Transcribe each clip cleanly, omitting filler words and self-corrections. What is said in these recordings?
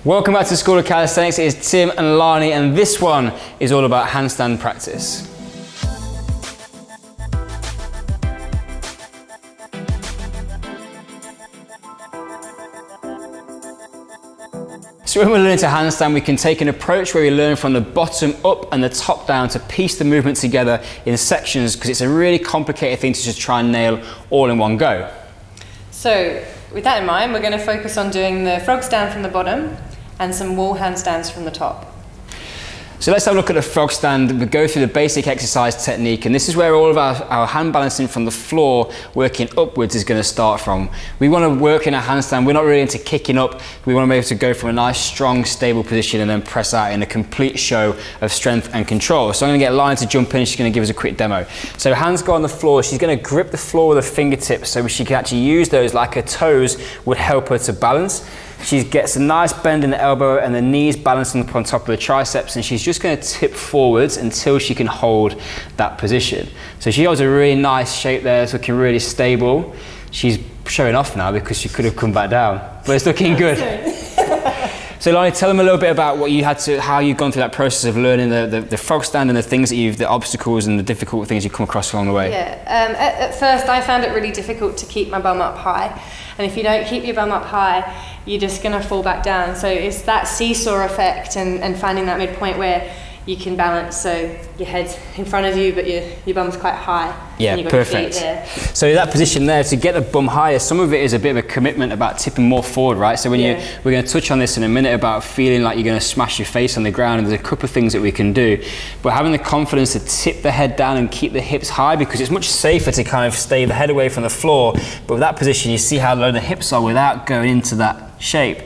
Welcome back to the School of Calisthenics. It is Tim and Lani, and this one is all about handstand practice. So when we're learning to handstand, we can take an approach where we learn from the bottom up and the top down to piece the movement together in sections, because it's a really complicated thing to just try and nail all in one go. So with that in mind, we're going to focus on doing the frog stand from the bottom and some wall handstands from the top. So let's have a look at the frog stand. We go through the basic exercise technique, and this is where all of our hand balancing from the floor working upwards is going to start from. We want to work in a handstand. We're not really into kicking up. We want to be able to go from a nice, strong, stable position and then press out in a complete show of strength and control. So I'm going to get Lani to jump in. She's going to give us a quick demo. So hands go on the floor. She's going to grip the floor with her fingertips so she can actually use those like her toes would help her to balance. She gets a nice bend in the elbow and the knees balancing up on top of the triceps, and she's just going to tip forwards until she can hold that position. So she holds a really nice shape there. It's looking really stable. She's showing off now because she could have come back down, but it's looking good. So Lani, tell them a little bit about how you've gone through that process of learning the frog stand and the things that the obstacles and the difficult things you come across along the way. Yeah, at first I found it really difficult to keep my bum up high. And if you don't keep your bum up high, you're just going to fall back down. So it's that seesaw effect and finding that midpoint where you can balance, so your head's in front of you but your bum's quite high. Yeah, and you've got perfect. Your feet there. So that position there, to get the bum higher, some of it is a bit of a commitment about tipping more forward, right? So we're going to touch on this in a minute about feeling like you're going to smash your face on the ground, and there's a couple of things that we can do. But having the confidence to tip the head down and keep the hips high, because it's much safer to kind of stay the head away from the floor. But with that position, you see how low the hips are without going into that shape.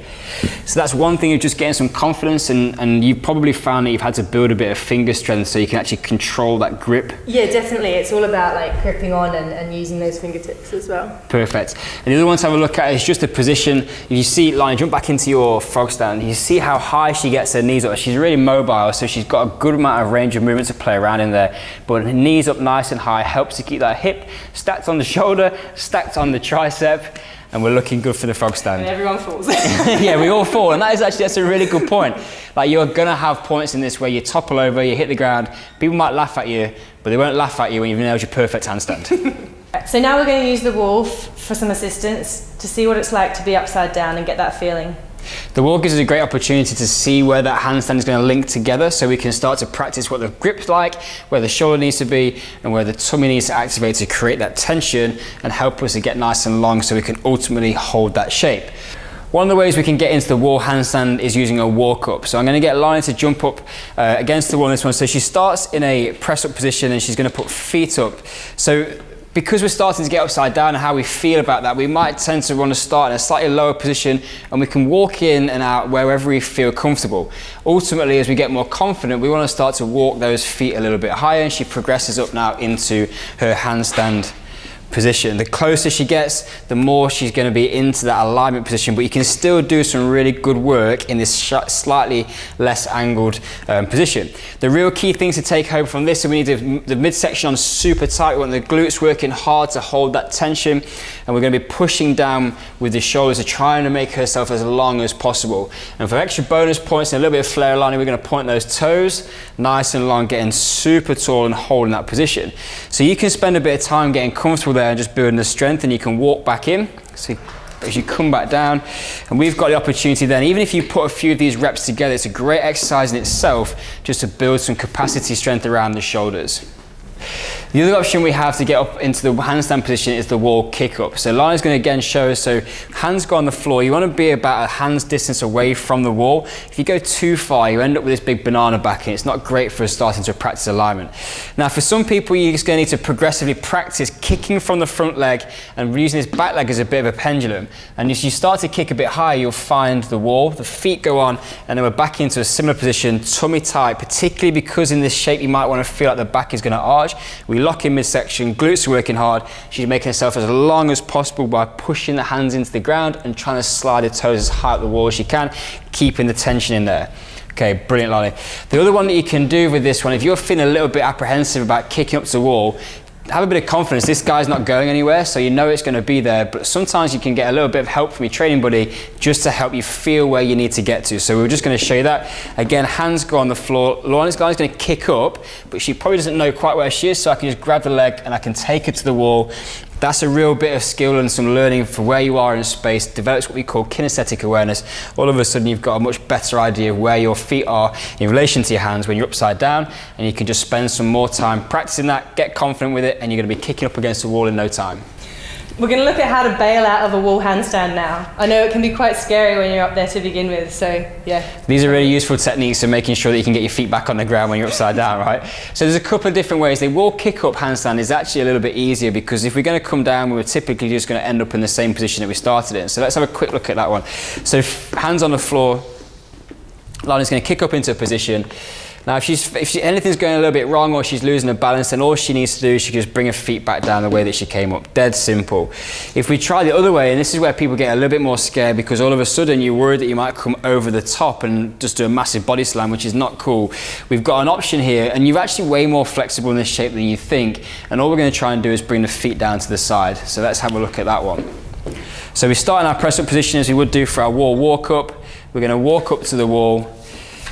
So that's one thing, of just getting some confidence, and you've probably found that you've had to build a bit of finger strength so you can actually control that grip. Yeah, definitely. It's all about like gripping on and using those fingertips as well. Perfect. And the other one to have a look at is just the position. If you see, Lani, jump back into your frog stand, you see how high she gets her knees up. She's really mobile, so she's got a good amount of range of movement to play around in there. But her knees up nice and high helps to keep that hip stacked on the shoulder, stacked on the tricep, and we're looking good for the frog stand. And everyone falls. Yeah, we all fall, and that's a really good point. Like, you're gonna have points in this where you topple over, you hit the ground, people might laugh at you, but they won't laugh at you when you've nailed your perfect handstand. So now we're going to use the wall for some assistance to see what it's like to be upside down and get that feeling. The wall gives us a great opportunity to see where that handstand is going to link together, so we can start to practice what the grip's like, where the shoulder needs to be, and where the tummy needs to activate to create that tension and help us to get nice and long so we can ultimately hold that shape. One of the ways we can get into the wall handstand is using a walk up. So I'm going to get Lani to jump up against the wall in this one. So she starts in a press up position and she's going to put feet up. So because we're starting to get upside down and how we feel about that, we might tend to want to start in a slightly lower position, and we can walk in and out wherever we feel comfortable. Ultimately, as we get more confident, we want to start to walk those feet a little bit higher, and she progresses up now into her handstand position. The closer she gets, the more she's going to be into that alignment position, but you can still do some really good work in this slightly less angled position. The real key things to take home from this, so we need the midsection on super tight. We want the glutes working hard to hold that tension, and we're going to be pushing down with the shoulders to trying to make herself as long as possible. And for extra bonus points and a little bit of flair lining, we're going to point those toes nice and long, getting super tall and holding that position. So you can spend a bit of time getting comfortable there and just building the strength, and you can walk back in. So as you come back down, and we've got the opportunity then, even if you put a few of these reps together, it's a great exercise in itself just to build some capacity strength around the shoulders. The other option we have to get up into the handstand position is the wall kick up. So Lani's going to again show us, so hands go on the floor. You want to be about a hand's distance away from the wall. If you go too far, you end up with this big banana back, and it's not great for starting to practice alignment. Now for some people, you're just going to need to progressively practice kicking from the front leg and using this back leg as a bit of a pendulum. And as you start to kick a bit higher, you'll find the wall, the feet go on, and then we're back into a similar position, tummy tight, particularly because in this shape you might want to feel like the back is going to arch. We lock in midsection, glutes are working hard. She's making herself as long as possible by pushing the hands into the ground and trying to slide her toes as high up the wall as she can, keeping the tension in there. Okay, brilliant, Lani. The other one that you can do with this one, if you're feeling a little bit apprehensive about kicking up to the wall, have a bit of confidence. This guy's not going anywhere, so you know it's going to be there, but sometimes you can get a little bit of help from your training buddy just to help you feel where you need to get to. So we're just going to show you that. Again, hands go on the floor. Lorna's going to kick up, but she probably doesn't know quite where she is, so I can just grab the leg and I can take her to the wall. That's a real bit of skill and some learning for where you are in space. Develops what we call kinesthetic awareness. All of a sudden you've got a much better idea of where your feet are in relation to your hands when you're upside down, and you can just spend some more time practicing that, get confident with it, and you're going to be kicking up against the wall in no time. We're going to look at how to bail out of a wall handstand now. I know it can be quite scary when you're up there to begin with, so yeah. These are really useful techniques for making sure that you can get your feet back on the ground when you're upside down, right? So there's a couple of different ways. The wall kick-up handstand is actually a little bit easier, because if we're going to come down, we're typically just going to end up in the same position that we started in. So let's have a quick look at that one. So hands on the floor, Lana's going to kick up into a position. Now, if anything's going a little bit wrong or she's losing her balance, then all she needs to do is she can just bring her feet back down the way that she came up. Dead simple. If we try the other way, and this is where people get a little bit more scared, because all of a sudden you're worried that you might come over the top and just do a massive body slam, which is not cool. We've got an option here, and you're actually way more flexible in this shape than you think, and all we're going to try and do is bring the feet down to the side. So let's have a look at that one. So we start in our press up position as we would do for our wall walk up. We're going to walk up to the wall.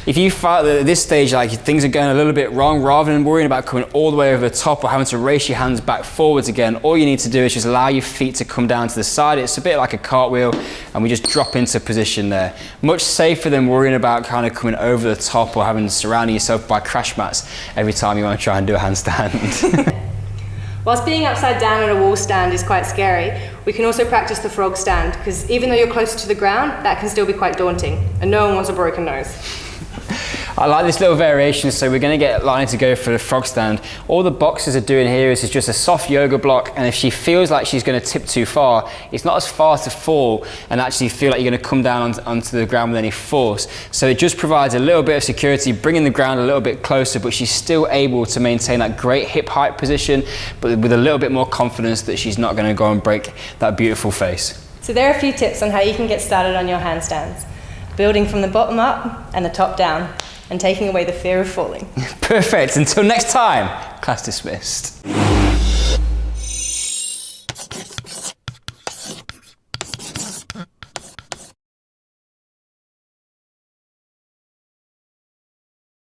If you find that at this stage like things are going a little bit wrong, rather than worrying about coming all the way over the top or having to race your hands back forwards again, all you need to do is just allow your feet to come down to the side. It's a bit like a cartwheel, and we just drop into position there. Much safer than worrying about kind of coming over the top or having surrounding yourself by crash mats every time you want to try and do a handstand. Whilst being upside down in a wall stand is quite scary, we can also practice the frog stand, because even though you're closer to the ground, that can still be quite daunting, and no one wants a broken nose. I like this little variation, so we're going to get Lani to go for the frog stand. All the boxers are doing here is just a soft yoga block, and if she feels like she's going to tip too far, it's not as far to fall and actually feel like you're going to come down onto the ground with any force. So it just provides a little bit of security, bringing the ground a little bit closer, but she's still able to maintain that great hip height position, but with a little bit more confidence that she's not going to go and break that beautiful face. So there are a few tips on how you can get started on your handstands. Building from the bottom up and the top down, and taking away the fear of falling. Perfect. Until next time, class dismissed.